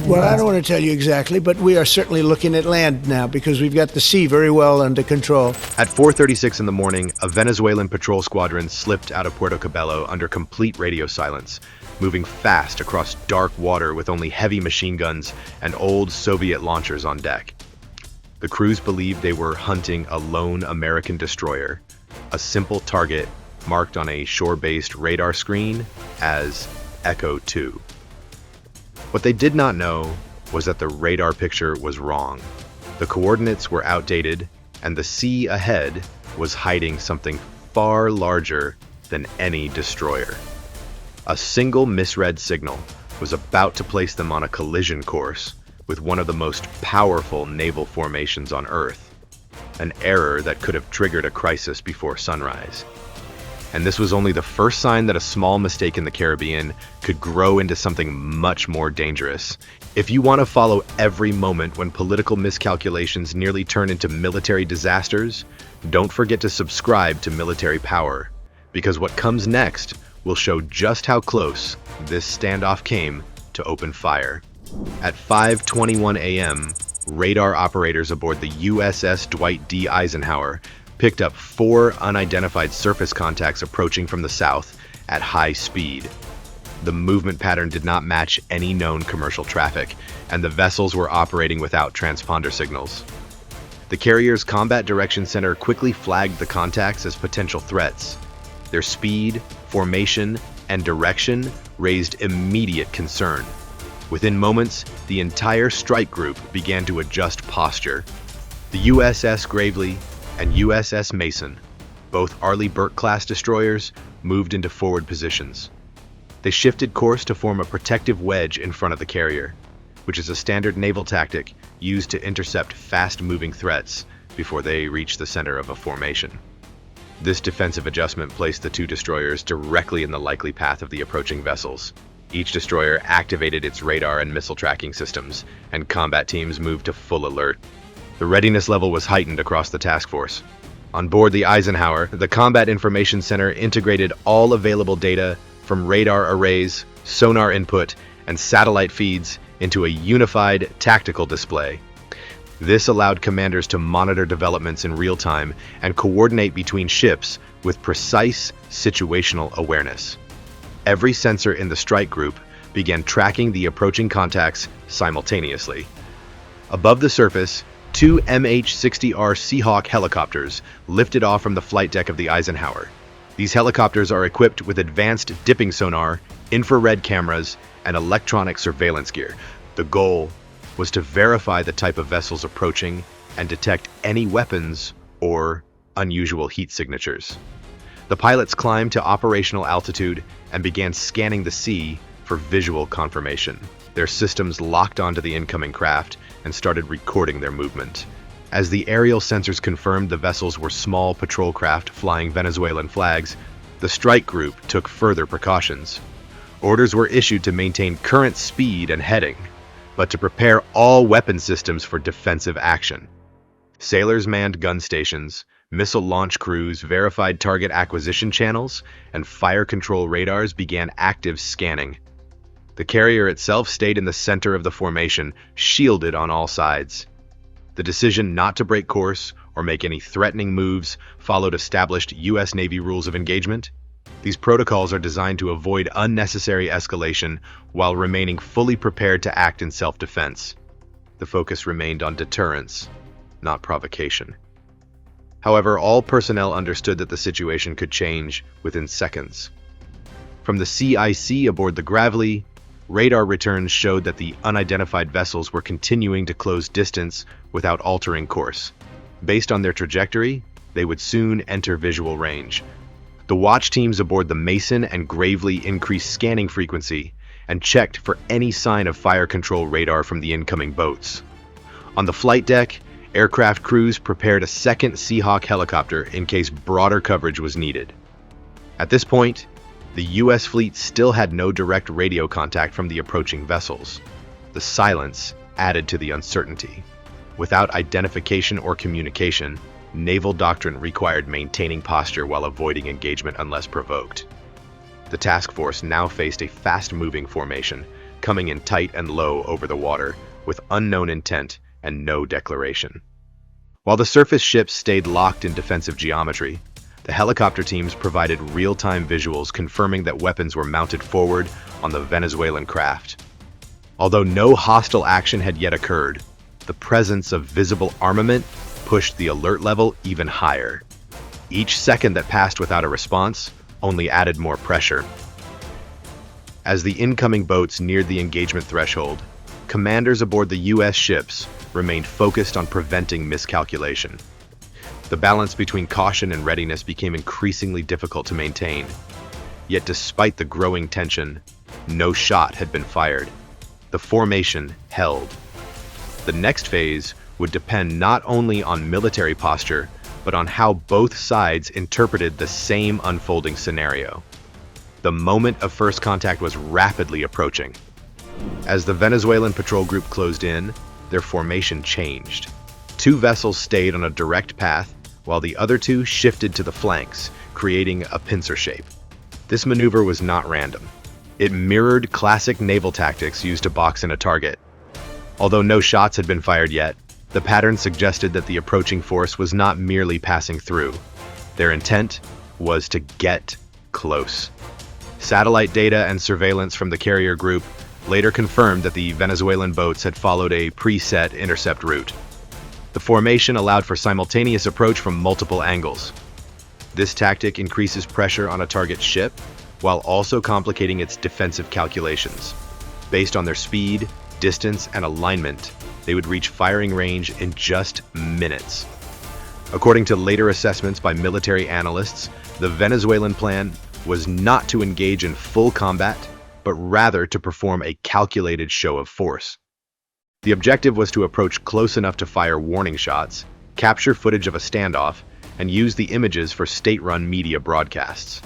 Well, I don't want to tell you exactly, but we are certainly looking at land now because we've got the sea very well under control. At 4:36 in the morning, a Venezuelan patrol squadron slipped out of Puerto Cabello under complete radio silence, moving fast across dark water with only heavy machine guns and old Soviet launchers on deck. The crews believed they were hunting a lone American destroyer, a simple target marked on a shore-based radar screen as Echo 2. What they did not know was that the radar picture was wrong. The coordinates were outdated, and the sea ahead was hiding something far larger than any destroyer. A single misread signal was about to place them on a collision course with one of the most powerful naval formations on Earth, an error that could have triggered a crisis before sunrise. And this was only the first sign that a small mistake in the Caribbean could grow into something much more dangerous. If you want to follow every moment when political miscalculations nearly turn into military disasters, don't forget to subscribe to Military Power, because what comes next will show just how close this standoff came to open fire. At 5:21 a.m., radar operators aboard the USS Dwight D. Eisenhower picked up 4 unidentified surface contacts approaching from the south at high speed. The movement pattern did not match any known commercial traffic, and the vessels were operating without transponder signals. The carrier's Combat Direction Center quickly flagged the contacts as potential threats. Their speed, formation, and direction raised immediate concern. Within moments, the entire strike group began to adjust posture. The USS Gravely and USS Mason, both Arleigh Burke-class destroyers, moved into forward positions. They shifted course to form a protective wedge in front of the carrier, which is a standard naval tactic used to intercept fast-moving threats before they reach the center of a formation. This defensive adjustment placed the 2 destroyers directly in the likely path of the approaching vessels. Each destroyer activated its radar and missile tracking systems, and combat teams moved to full alert. The readiness level was heightened across the task force. On board the Eisenhower, the Combat Information Center integrated all available data from radar arrays, sonar input, and satellite feeds into a unified tactical display. This allowed commanders to monitor developments in real time and coordinate between ships with precise situational awareness. Every sensor in the strike group began tracking the approaching contacts simultaneously. Above the surface, 2 MH-60R Seahawk helicopters lifted off from the flight deck of the Eisenhower. These helicopters are equipped with advanced dipping sonar, infrared cameras, and electronic surveillance gear. The goal was to verify the type of vessels approaching and detect any weapons or unusual heat signatures. The pilots climbed to operational altitude and began scanning the sea for visual confirmation. Their systems locked onto the incoming craft and started recording their movement. As the aerial sensors confirmed the vessels were small patrol craft flying Venezuelan flags, the strike group took further precautions. Orders were issued to maintain current speed and heading, but to prepare all weapon systems for defensive action. Sailors manned gun stations, missile launch crews verified target acquisition channels, and fire control radars began active scanning. The carrier itself stayed in the center of the formation, shielded on all sides. The decision not to break course or make any threatening moves followed established U.S. Navy rules of engagement. These protocols are designed to avoid unnecessary escalation while remaining fully prepared to act in self-defense. The focus remained on deterrence, not provocation. However, all personnel understood that the situation could change within seconds. From the CIC aboard the Gravely, radar returns showed that the unidentified vessels were continuing to close distance without altering course. Based on their trajectory, they would soon enter visual range. The watch teams aboard the Mason and Gravely increased scanning frequency and checked for any sign of fire control radar from the incoming boats. On the flight deck, aircraft crews prepared a second Seahawk helicopter in case broader coverage was needed. At this point, the U.S. fleet still had no direct radio contact from the approaching vessels. The silence added to the uncertainty. Without identification or communication, naval doctrine required maintaining posture while avoiding engagement unless provoked. The task force now faced a fast-moving formation, coming in tight and low over the water, with unknown intent and no declaration. While the surface ships stayed locked in defensive geometry, the helicopter teams provided real-time visuals confirming that weapons were mounted forward on the Venezuelan craft. Although no hostile action had yet occurred, the presence of visible armament pushed the alert level even higher. Each second that passed without a response only added more pressure. As the incoming boats neared the engagement threshold, commanders aboard the U.S. ships remained focused on preventing miscalculation. The balance between caution and readiness became increasingly difficult to maintain. Yet despite the growing tension, no shot had been fired. The formation held. The next phase would depend not only on military posture, but on how both sides interpreted the same unfolding scenario. The moment of first contact was rapidly approaching. As the Venezuelan patrol group closed in, their formation changed. Two vessels stayed on a direct path, while the other two shifted to the flanks, creating a pincer shape. This maneuver was not random. It mirrored classic naval tactics used to box in a target. Although no shots had been fired yet, the pattern suggested that the approaching force was not merely passing through. Their intent was to get close. Satellite data and surveillance from the carrier group later confirmed that the Venezuelan boats had followed a preset intercept route. The formation allowed for simultaneous approach from multiple angles. This tactic increases pressure on a target ship while also complicating its defensive calculations. Based on their speed, distance, and alignment, they would reach firing range in just minutes. According to later assessments by military analysts, the Venezuelan plan was not to engage in full combat, but rather to perform a calculated show of force. The objective was to approach close enough to fire warning shots, capture footage of a standoff, and use the images for state-run media broadcasts.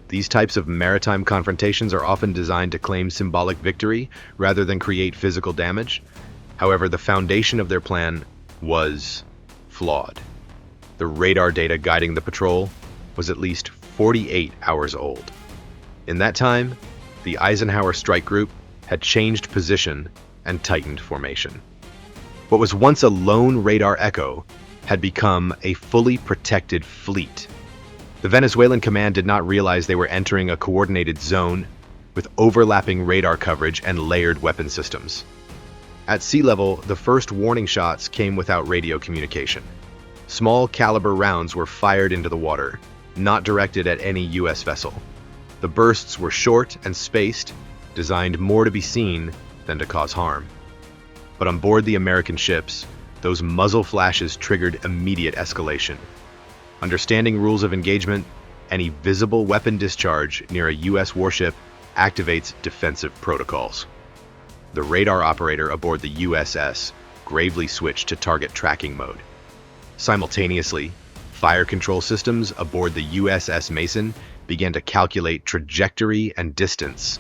These types of maritime confrontations are often designed to claim symbolic victory rather than create physical damage. However, the foundation of their plan was flawed. The radar data guiding the patrol was at least 48 hours old. In that time, the Eisenhower strike group had changed position and tightened formation. What was once a lone radar echo had become a fully protected fleet. The Venezuelan command did not realize they were entering a coordinated zone with overlapping radar coverage and layered weapon systems. At sea level, the first warning shots came without radio communication. Small caliber rounds were fired into the water, not directed at any U.S. vessel. The bursts were short and spaced, designed more to be seen than to cause harm. But on board the American ships, those muzzle flashes triggered immediate escalation. Understanding rules of engagement, any visible weapon discharge near a U.S. warship activates defensive protocols. The radar operator aboard the USS gravely switched to target tracking mode. Simultaneously, fire control systems aboard the USS Mason began to calculate trajectory and distance.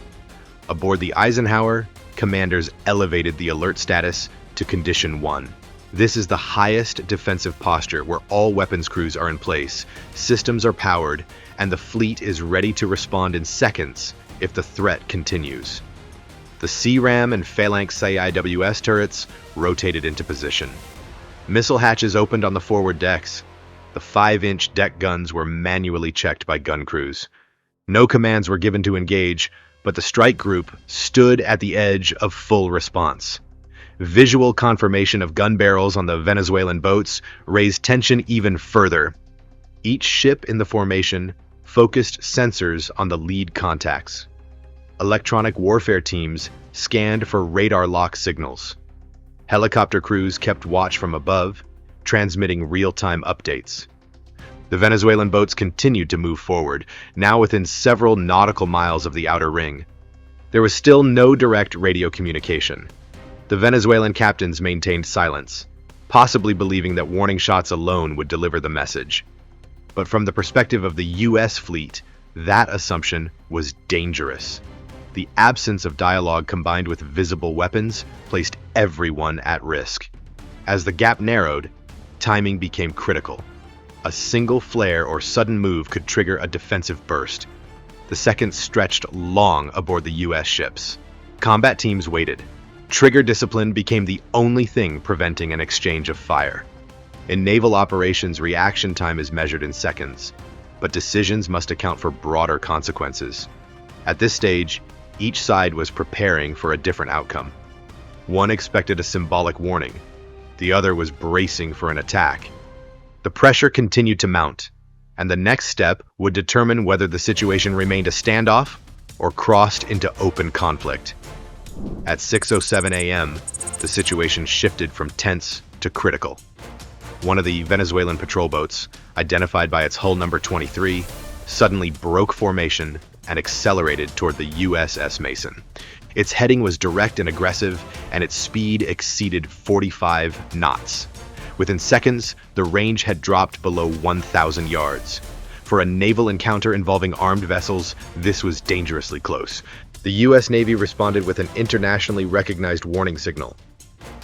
Aboard the Eisenhower, commanders elevated the alert status to Condition 1. This is the highest defensive posture where all weapons crews are in place, systems are powered, and the fleet is ready to respond in seconds if the threat continues. The CRAM and Phalanx CIWS turrets rotated into position. Missile hatches opened on the forward decks. The 5-inch deck guns were manually checked by gun crews. No commands were given to engage, but the strike group stood at the edge of full response. Visual confirmation of gun barrels on the Venezuelan boats raised tension even further. Each ship in the formation focused sensors on the lead contacts. Electronic warfare teams scanned for radar lock signals. Helicopter crews kept watch from above, transmitting real-time updates. The Venezuelan boats continued to move forward, now within several nautical miles of the outer ring. There was still no direct radio communication. The Venezuelan captains maintained silence, possibly believing that warning shots alone would deliver the message. But from the perspective of the U.S. fleet, that assumption was dangerous. The absence of dialogue combined with visible weapons placed everyone at risk. As the gap narrowed, timing became critical. A single flare or sudden move could trigger a defensive burst. The seconds stretched long aboard the U.S. ships. Combat teams waited. Trigger discipline became the only thing preventing an exchange of fire. In naval operations, reaction time is measured in seconds, but decisions must account for broader consequences. At this stage, each side was preparing for a different outcome. One expected a symbolic warning. The other was bracing for an attack. The pressure continued to mount, and the next step would determine whether the situation remained a standoff or crossed into open conflict. At 6:07 a.m., the situation shifted from tense to critical. One of the Venezuelan patrol boats, identified by its hull number 23, suddenly broke formation and accelerated toward the USS Mason. Its heading was direct and aggressive, and its speed exceeded 45 knots. Within seconds, the range had dropped below 1,000 yards. For a naval encounter involving armed vessels, this was dangerously close. The U.S. Navy responded with an internationally recognized warning signal.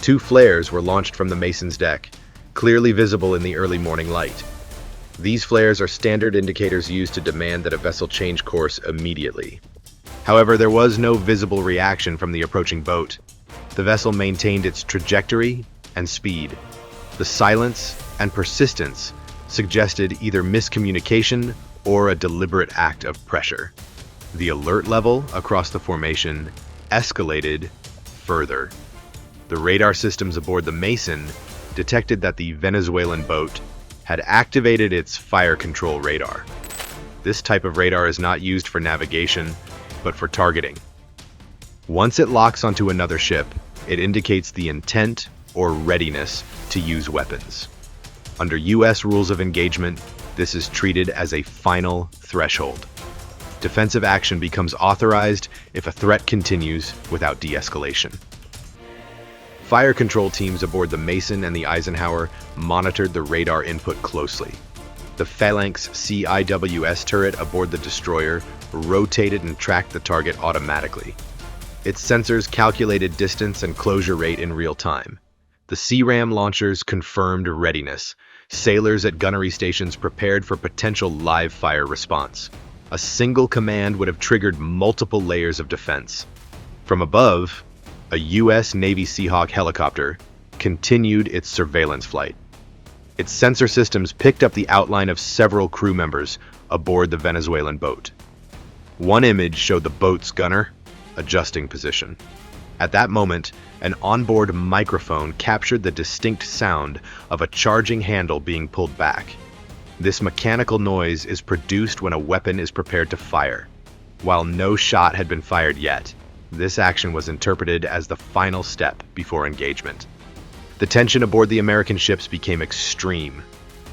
2 flares were launched from the Mason's deck, clearly visible in the early morning light. These flares are standard indicators used to demand that a vessel change course immediately. However, there was no visible reaction from the approaching boat. The vessel maintained its trajectory and speed. The silence and persistence suggested either miscommunication or a deliberate act of pressure. The alert level across the formation escalated further. The radar systems aboard the Mason detected that the Venezuelan boat had activated its fire control radar. This type of radar is not used for navigation, but for targeting. Once it locks onto another ship, it indicates the intent or readiness to use weapons. Under U.S. rules of engagement, this is treated as a final threshold. Defensive action becomes authorized if a threat continues without de-escalation. Fire control teams aboard the Mason and the Eisenhower monitored the radar input closely. The Phalanx CIWS turret aboard the destroyer rotated and tracked the target automatically. Its sensors calculated distance and closure rate in real time. The CRAM launchers confirmed readiness. Sailors at gunnery stations prepared for potential live fire response. A single command would have triggered multiple layers of defense. From above, a U.S. Navy Seahawk helicopter continued its surveillance flight. Its sensor systems picked up the outline of several crew members aboard the Venezuelan boat. One image showed the boat's gunner adjusting position. At that moment, an onboard microphone captured the distinct sound of a charging handle being pulled back. This mechanical noise is produced when a weapon is prepared to fire. While no shot had been fired yet, this action was interpreted as the final step before engagement. The tension aboard the American ships became extreme.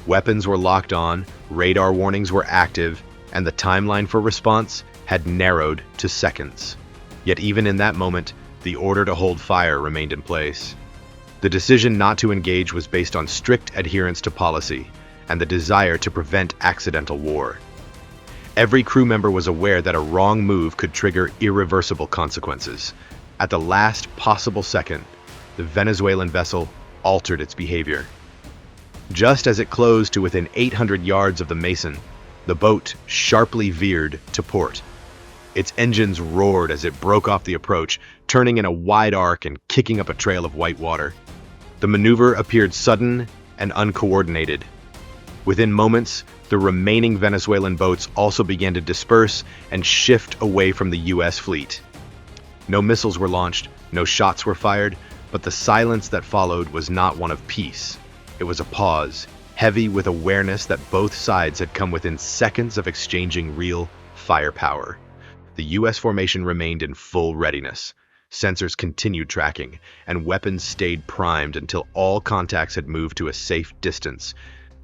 Weapons were locked on, radar warnings were active, and the timeline for response had narrowed to seconds. Yet even in that moment, the order to hold fire remained in place. The decision not to engage was based on strict adherence to policy and the desire to prevent accidental war. Every crew member was aware that a wrong move could trigger irreversible consequences. At the last possible second, the Venezuelan vessel altered its behavior. Just as it closed to within 800 yards of the Mason, the boat sharply veered to port. Its engines roared as it broke off the approach, turning in a wide arc and kicking up a trail of white water. The maneuver appeared sudden and uncoordinated. Within moments, the remaining Venezuelan boats also began to disperse and shift away from the U.S. fleet. No missiles were launched, no shots were fired, but the silence that followed was not one of peace. It was a pause, heavy with awareness that both sides had come within seconds of exchanging real firepower. The U.S. formation remained in full readiness. Sensors continued tracking, and weapons stayed primed until all contacts had moved to a safe distance.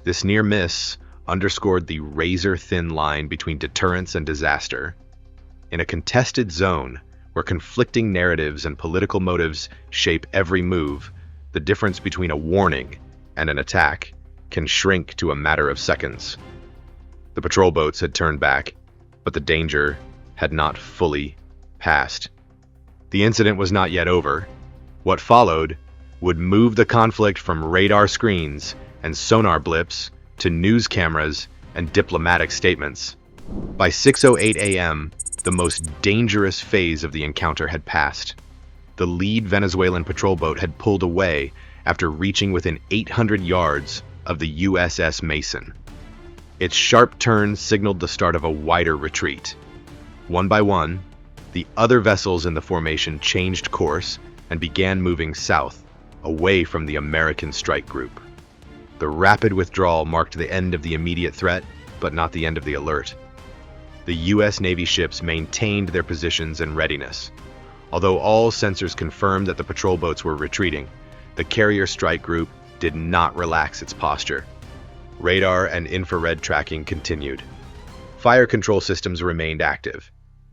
This near miss underscored the razor-thin line between deterrence and disaster. In a contested zone, where conflicting narratives and political motives shape every move, the difference between a warning and an attack can shrink to a matter of seconds. The patrol boats had turned back, but the danger had not fully passed. The incident was not yet over. What followed would move the conflict from radar screens and sonar blips to news cameras and diplomatic statements. By 6:08 a.m., the most dangerous phase of the encounter had passed. The lead Venezuelan patrol boat had pulled away after reaching within 800 yards of the USS Mason. Its sharp turn signaled the start of a wider retreat. One by one, the other vessels in the formation changed course and began moving south, away from the American strike group. The rapid withdrawal marked the end of the immediate threat, but not the end of the alert. The U.S. Navy ships maintained their positions and readiness. Although all sensors confirmed that the patrol boats were retreating, the carrier strike group did not relax its posture. Radar and infrared tracking continued. Fire control systems remained active.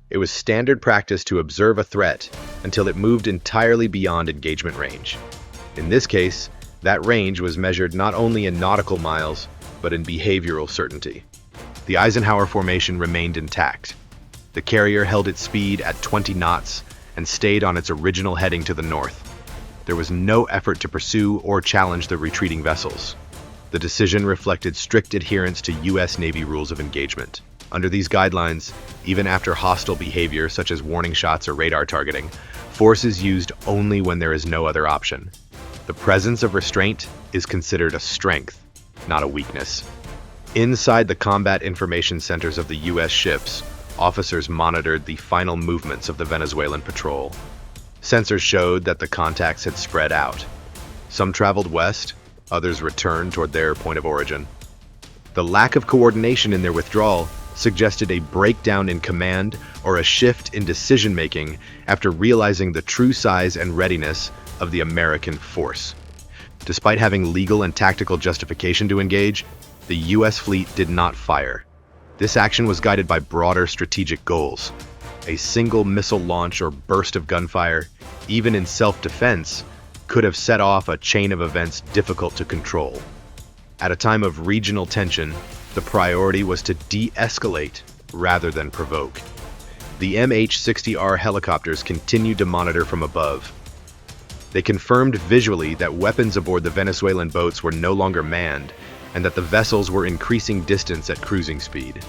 It was standard practice to observe a threat until it moved entirely beyond engagement range. In this case, that range was measured not only in nautical miles, but in behavioral certainty. The Eisenhower formation remained intact. The carrier held its speed at 20 knots and stayed on its original heading to the north. There was no effort to pursue or challenge the retreating vessels. The decision reflected strict adherence to U.S. Navy rules of engagement. Under these guidelines, even after hostile behavior such as warning shots or radar targeting, force is used only when there is no other option. The presence of restraint is considered a strength, not a weakness. Inside the combat information centers of the U.S. ships, officers monitored the final movements of the Venezuelan patrol. Sensors showed that the contacts had spread out. Some traveled west, others returned toward their point of origin. The lack of coordination in their withdrawal suggested a breakdown in command or a shift in decision-making after realizing the true size and readiness of the American force. Despite having legal and tactical justification to engage, the U.S. fleet did not fire. This action was guided by broader strategic goals. A single missile launch or burst of gunfire, even in self-defense, could have set off a chain of events difficult to control. At a time of regional tension, the priority was to de-escalate rather than provoke. The MH-60R helicopters continued to monitor from above. They confirmed visually that weapons aboard the Venezuelan boats were no longer manned and that the vessels were increasing distance at cruising speed.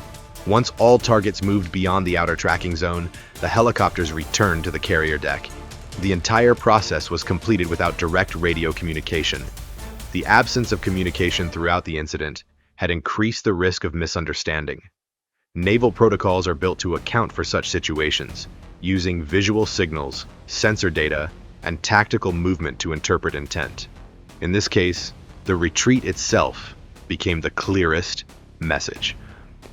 Once all targets moved beyond the outer tracking zone, the helicopters returned to the carrier deck. The entire process was completed without direct radio communication. The absence of communication throughout the incident had increased the risk of misunderstanding. Naval protocols are built to account for such situations, using visual signals, sensor data, and tactical movement to interpret intent. In this case, the retreat itself became the clearest message.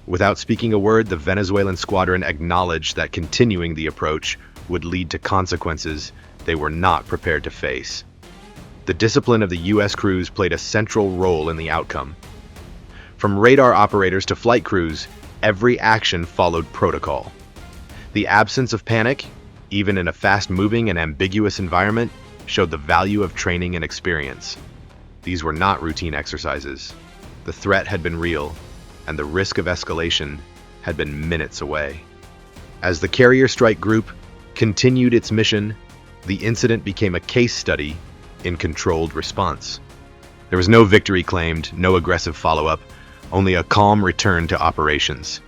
Without speaking a word, the Venezuelan squadron acknowledged that continuing the approach would lead to consequences they were not prepared to face. The discipline of the U.S. crews played a central role in the outcome. From radar operators to flight crews, every action followed protocol. The absence of panic, even in a fast-moving and ambiguous environment, showed the value of training and experience. These were not routine exercises. The threat had been real, and the risk of escalation had been minutes away. As the carrier strike group continued its mission, the incident became a case study in controlled response. There was no victory claimed, no aggressive follow-up, only a calm return to operations.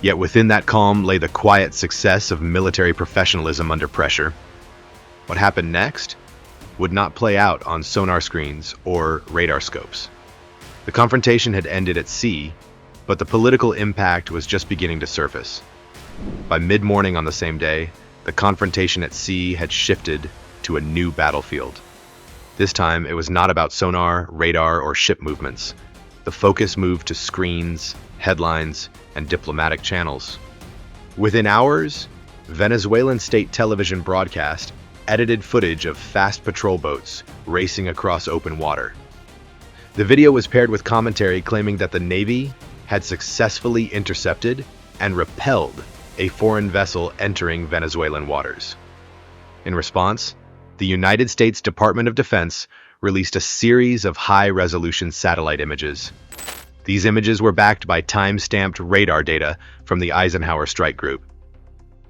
Yet within that calm lay the quiet success of military professionalism under pressure. What happened next would not play out on sonar screens or radar scopes. The confrontation had ended at sea, but the political impact was just beginning to surface. By mid-morning on the same day, the confrontation at sea had shifted to a new battlefield. This time, it was not about sonar, radar, or ship movements. The focus moved to screens, headlines, and diplomatic channels. Within hours, Venezuelan state television broadcast edited footage of fast patrol boats racing across open water. The video was paired with commentary claiming that the Navy had successfully intercepted and repelled a foreign vessel entering Venezuelan waters. In response, the United States Department of Defense released a series of high-resolution satellite images. These images were backed by time-stamped radar data from the Eisenhower strike group.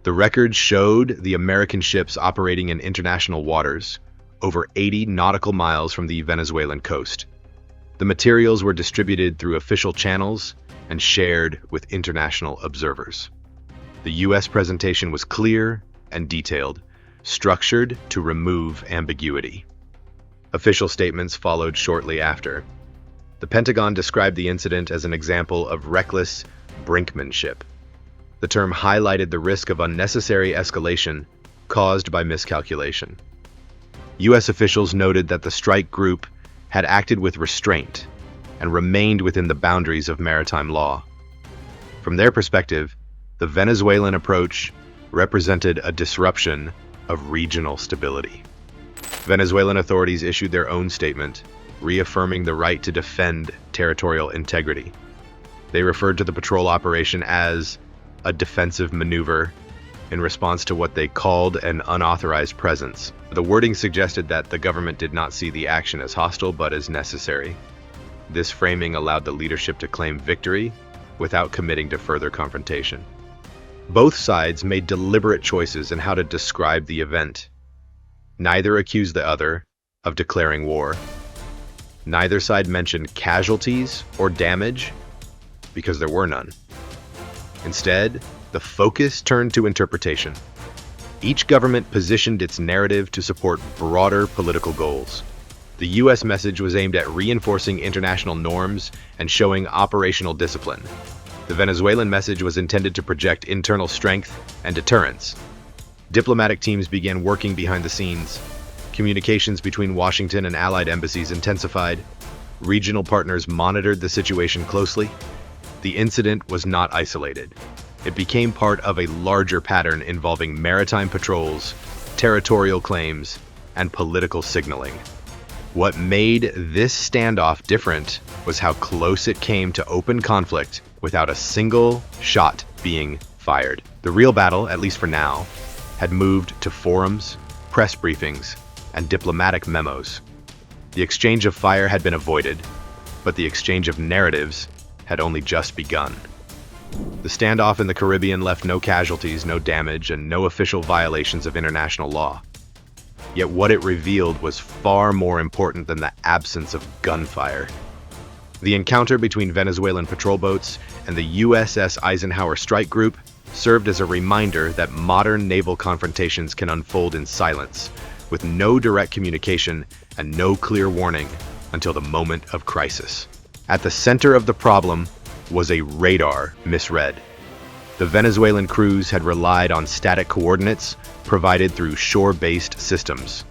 The records showed the American ships operating in international waters, over 80 nautical miles from the Venezuelan coast. The materials were distributed through official channels and shared with international observers. The U.S. presentation was clear and detailed, structured to remove ambiguity. Official statements followed shortly after. The Pentagon described the incident as an example of reckless brinkmanship. The term highlighted the risk of unnecessary escalation caused by miscalculation. U.S. officials noted that the strike group had acted with restraint and remained within the boundaries of maritime law. From their perspective, the Venezuelan approach represented a disruption of regional stability. Venezuelan authorities issued their own statement, reaffirming the right to defend territorial integrity. They referred to the patrol operation as a defensive maneuver in response to what they called an unauthorized presence. The wording suggested that the government did not see the action as hostile but as necessary. This framing allowed the leadership to claim victory without committing to further confrontation. Both sides made deliberate choices in how to describe the event. Neither accused the other of declaring war. Neither side mentioned casualties or damage because there were none. Instead, the focus turned to interpretation. Each government positioned its narrative to support broader political goals. The U.S. message was aimed at reinforcing international norms and showing operational discipline. The Venezuelan message was intended to project internal strength and deterrence. Diplomatic teams began working behind the scenes. Communications between Washington and allied embassies intensified. Regional partners monitored the situation closely. The incident was not isolated. It became part of a larger pattern involving maritime patrols, territorial claims, and political signaling. What made this standoff different was how close it came to open conflict without a single shot being fired. The real battle, at least for now, had moved to forums, press briefings, and diplomatic memos. The exchange of fire had been avoided, but the exchange of narratives had only just begun. The standoff in the Caribbean left no casualties, no damage, and no official violations of international law. Yet what it revealed was far more important than the absence of gunfire. The encounter between Venezuelan patrol boats and the USS Eisenhower strike group served as a reminder that modern naval confrontations can unfold in silence, with no direct communication and no clear warning until the moment of crisis. At the center of the problem was a radar misread. The Venezuelan crews had relied on static coordinates provided through shore-based systems.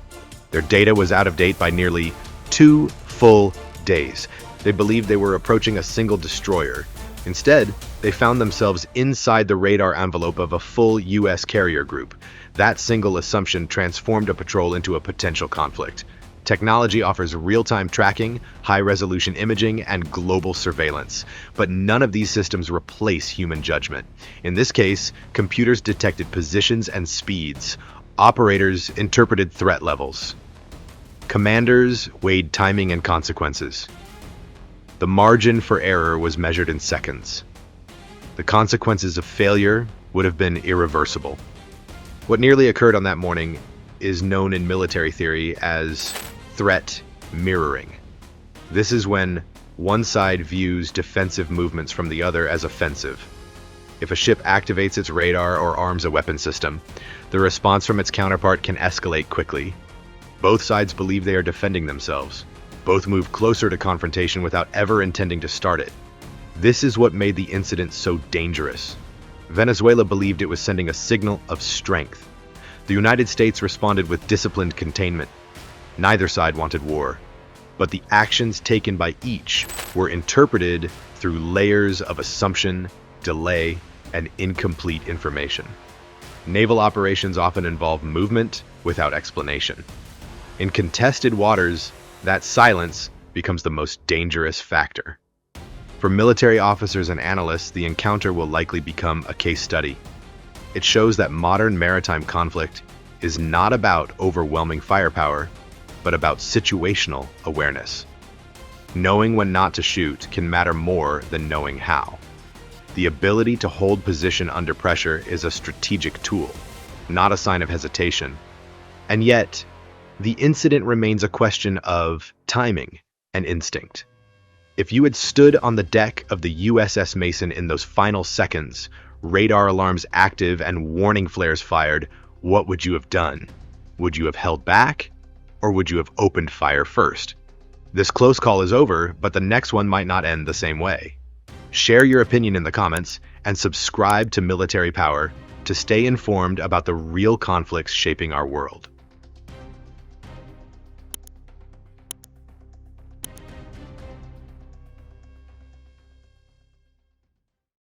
Their data was out of date by nearly 2 full days. They believed they were approaching a single destroyer. Instead, they found themselves inside the radar envelope of a full U.S. carrier group. That single assumption transformed a patrol into a potential conflict. Technology offers real-time tracking, high-resolution imaging, and global surveillance, but none of these systems replace human judgment. In this case, computers detected positions and speeds. Operators interpreted threat levels. Commanders weighed timing and consequences. The margin for error was measured in seconds. The consequences of failure would have been irreversible. What nearly occurred on that morning is known in military theory as threat mirroring. This is when one side views defensive movements from the other as offensive. If a ship activates its radar or arms a weapon system, the response from its counterpart can escalate quickly. Both sides believe they are defending themselves. Both move closer to confrontation without ever intending to start it. This is what made the incident so dangerous. Venezuela believed it was sending a signal of strength. The United States responded with disciplined containment. Neither side wanted war, but the actions taken by each were interpreted through layers of assumption, delay, and incomplete information. Naval operations often involve movement without explanation. In contested waters, that silence becomes the most dangerous factor. For military officers and analysts, the encounter will likely become a case study. It shows that modern maritime conflict is not about overwhelming firepower, but about situational awareness. Knowing when not to shoot can matter more than knowing how. The ability to hold position under pressure is a strategic tool, not a sign of hesitation. And yet, the incident remains a question of timing and instinct. If you had stood on the deck of the USS Mason in those final seconds, radar alarms active and warning flares fired, what would you have done? Would you have held back, or would you have opened fire first? This close call is over, but the next one might not end the same way. Share your opinion in the comments and subscribe to Military Power to stay informed about the real conflicts shaping our world.